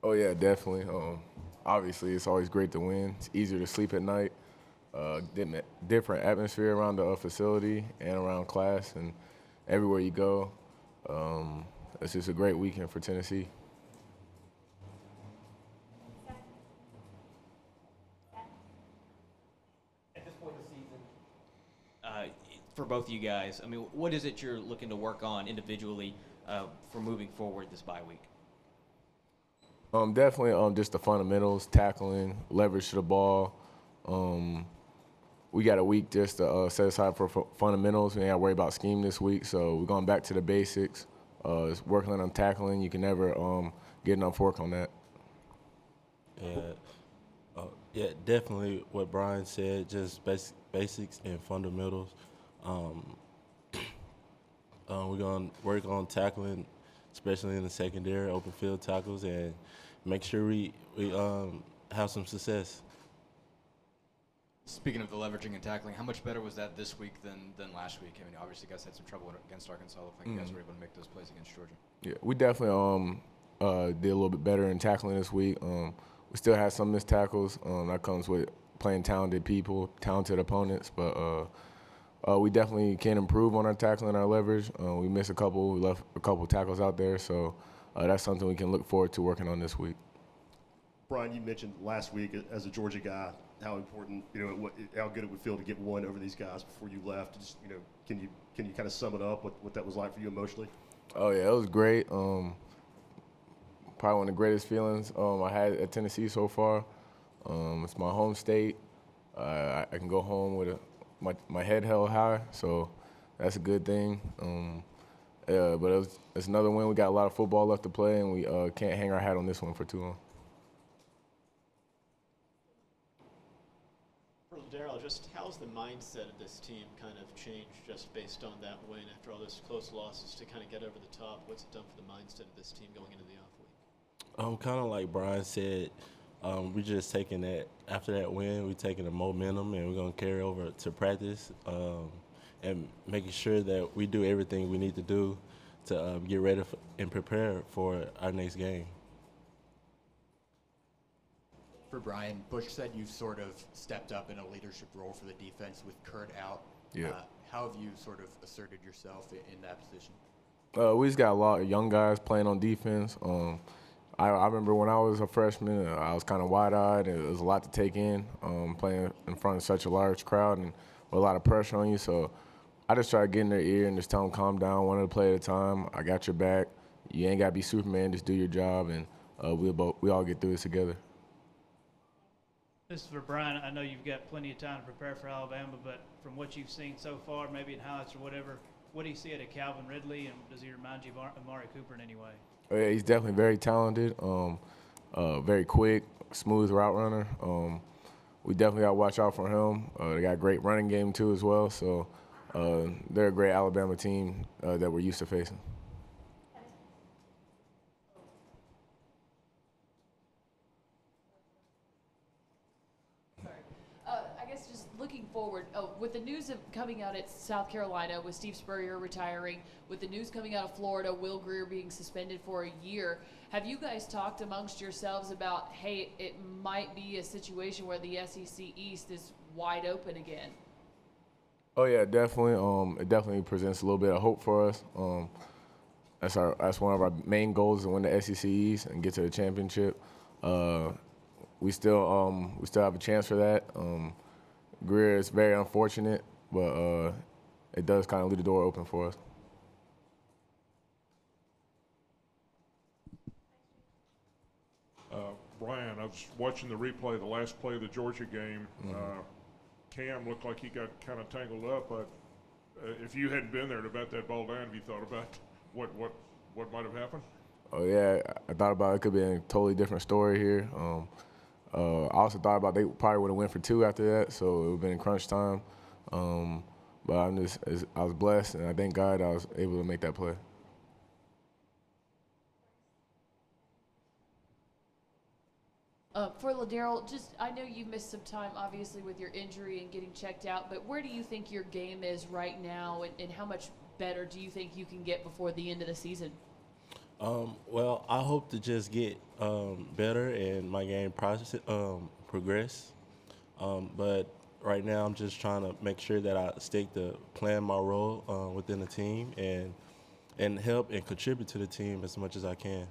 Oh yeah, definitely. Obviously, it's always great to win. It's easier to sleep at night. Different atmosphere around the facility and around class and everywhere you go. Um, it's just a great weekend for Tennessee. At this point in the season, uh, for both of you guys, I mean, what is it you're looking to work on individually for moving forward this bye week? Definitely just the fundamentals, tackling, leverage to the ball. Um, we got a week just to set aside for fundamentals. We ain't got to worry about scheme this week, so we're going back to the basics. It's working on tackling. You can never get enough work on that. Yeah, yeah, definitely what Brian said, just basics and fundamentals. Um, we're going to work on tackling, especially in the secondary, open field tackles, and make sure we have some success. Speaking of the leveraging and tackling, how much better was that this week than last week? I mean, obviously, you guys had some trouble against Arkansas. Looked like you guys were able to make those plays against Georgia. Yeah, we definitely did a little bit better in tackling this week. We still had some missed tackles. That comes with playing talented people, talented opponents, but we definitely can improve on our tackling and our leverage. We missed a couple. We left a couple tackles out there, so that's something we can look forward to working on this week. Brian, you mentioned last week as a Georgia guy how important, how good it would feel to get one over these guys before you left. Just, can you kind of sum it up what that was like for you emotionally? Oh yeah, it was great. Probably one of the greatest feelings I had at Tennessee so far. It's my home state. I can go home with my head held high, so that's a good thing. But it's another win. We got a lot of football left to play, and we can't hang our hat on this one for too long. For LaDarrell, just how's the mindset of this team kind of changed just based on that win after all those close losses to kind of get over the top? What's it done for the mindset of this team going into the off week? Kind of like Brian said, we just taking that after that win, we taking the momentum and we're gonna carry over to practice and making sure that we do everything we need to do to get ready and prepare for our next game. For Brian, Bush said you've sort of stepped up in a leadership role for the defense with Kurt out. Yeah. How have you sort of asserted yourself in that position? We just got a lot of young guys playing on defense. I remember when I was a freshman, I was kind of wide-eyed. It was a lot to take in, playing in front of such a large crowd and with a lot of pressure on you. So I just try to get in their ear and just tell them, calm down, one at a play at a time. I got your back. You ain't got to be Superman. Just do your job, and we all get through this together. This is for Brian. I know you've got plenty of time to prepare for Alabama, but from what you've seen so far, maybe in highlights or whatever, what do you see out of Calvin Ridley, and does he remind you of Amari Cooper in any way? Oh, yeah, he's definitely very talented, very quick, smooth route runner. We definitely got to watch out for him. They got a great running game, too, as well. So they're a great Alabama team that we're used to facing. I guess just looking forward, with the news of coming out at South Carolina with Steve Spurrier retiring, with the news coming out of Florida, Will Grier being suspended for a year, have you guys talked amongst yourselves about, hey, it might be a situation where the SEC East is wide open again? Oh yeah, definitely. It definitely presents a little bit of hope for us. That's one of our main goals, to win the SEC East and get to the championship. We still have a chance for that. Greer is very unfortunate, but it does kind of leave the door open for us. Brian, I was watching the replay of the last play of the Georgia game. Cam looked like he got kind of tangled up, but if you hadn't been there to bat that ball down, have you thought about what might have happened? Oh yeah, I thought about it. Could be a totally different story here. I also thought about they probably would have went for two after that, so it would have been in crunch time. But I was blessed, and I thank God I was able to make that play. For LaDarrell, I know you missed some time, obviously, with your injury and getting checked out, but where do you think your game is right now, and how much better do you think you can get before the end of the season? Well, I hope to just get better and my game process progress. But right now, I'm just trying to make sure that I stick to playing my role within the team and help and contribute to the team as much as I can.